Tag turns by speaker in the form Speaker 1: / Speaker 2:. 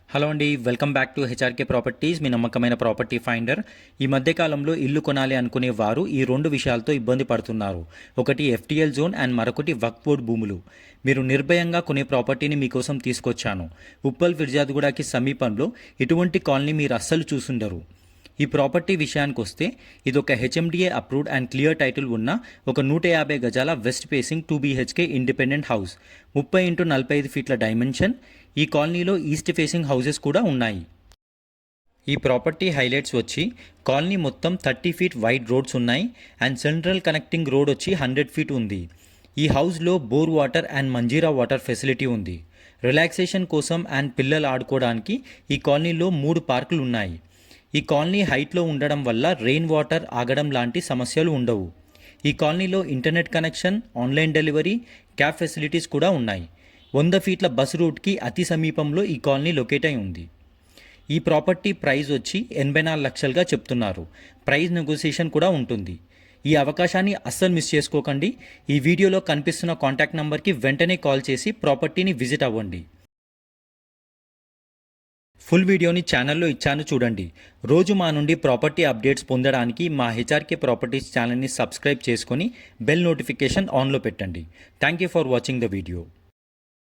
Speaker 1: Hello అండి, welcome back to HRK properties, మీ నమ్మకమైన ప్రాపర్టీ ఫైండర్. ఈ మధ్యకాలంలో ఇల్లు కొనాలి అనుకునే వారు ఈ రెండు విషయాలతో ఇబ్బంది పడుతున్నారు. ఒకటి ఎఫ్టీఎల్ జోన్ అండ్ మరొకటి వక్ఫ్ బోర్డ్ భూములు. మీరు నిర్భయంగా కొనే ప్రాపర్టీని మీకోసం తీసుకొచ్చాను. ఉప్పల్ ఫిర్జాద్గూడకి సమీపంలో ఇటువంటి కాలనీ మీరు అస్సలు చూసుండరు. ఈ ప్రాపర్టీ విషయానికి వస్తే ఇది ఒక HMDA approved and clear title ఉన్న ఒక 150 గజాల west facing 2 BHK independent house. 30x45 ఫీట్ల డైమెన్షన్. ఈ కాలనీలో ఈస్ట్ ఫేసింగ్ హౌసెస్ కూడా ఉన్నాయి. ఈ ప్రాపర్టీ హైలైట్స్ వచ్చి కాలనీ మొత్తం 30 ఫీట్ వైడ్ రోడ్స్ ఉన్నాయి అండ్ సెంట్రల్ కనెక్టింగ్ రోడ్ వచ్చి 100 ఫీట్ ఉంది. ఈ హౌస్లో bore water and Manjira water facility ఉంది. రిలాక్సేషన్ కోసం అండ్ పిల్లలు ఆడుకోవడానికి ఈ కాలనీలో 3 పార్కులు ఉన్నాయి. ఈ కాలనీ హైట్లో ఉండడం వల్ల రెయిన్ వాటర్ ఆగడం లాంటి సమస్యలు ఉండవు. ఈ కాలనీలో internet connection, online delivery, cab facilities కూడా ఉన్నాయి. 100 ఫీట్ల బస్ రూట్కి అతి సమీపంలో ఈ కాలనీ లొకేట్ అయి ఉంది. ఈ ప్రాపర్టీ ప్రైస్ వచ్చి 84 లక్షలుగా చెప్తున్నారు. ప్రైస్ నెగోసియేషన్ కూడా ఉంటుంది. ఈ అవకాశాన్ని అస్సలు మిస్ చేసుకోకండి. ఈ వీడియోలో కనిపిస్తున్న కాంటాక్ట్ నెంబర్కి వెంటనే కాల్ చేసి ప్రాపర్టీని విజిట్ అవ్వండి. ఫుల్ వీడియోని ఛానల్లో ఇచ్చాను చూడండి. రోజు మా నుండి ప్రాపర్టీ అప్డేట్స్ పొందడానికి మా హెచ్ఆర్కే ప్రాపర్టీస్ ఛానల్ని సబ్స్క్రైబ్ చేసుకొని బెల్ నోటిఫికేషన్ ఆన్లో పెట్టండి. Thank you for watching the video.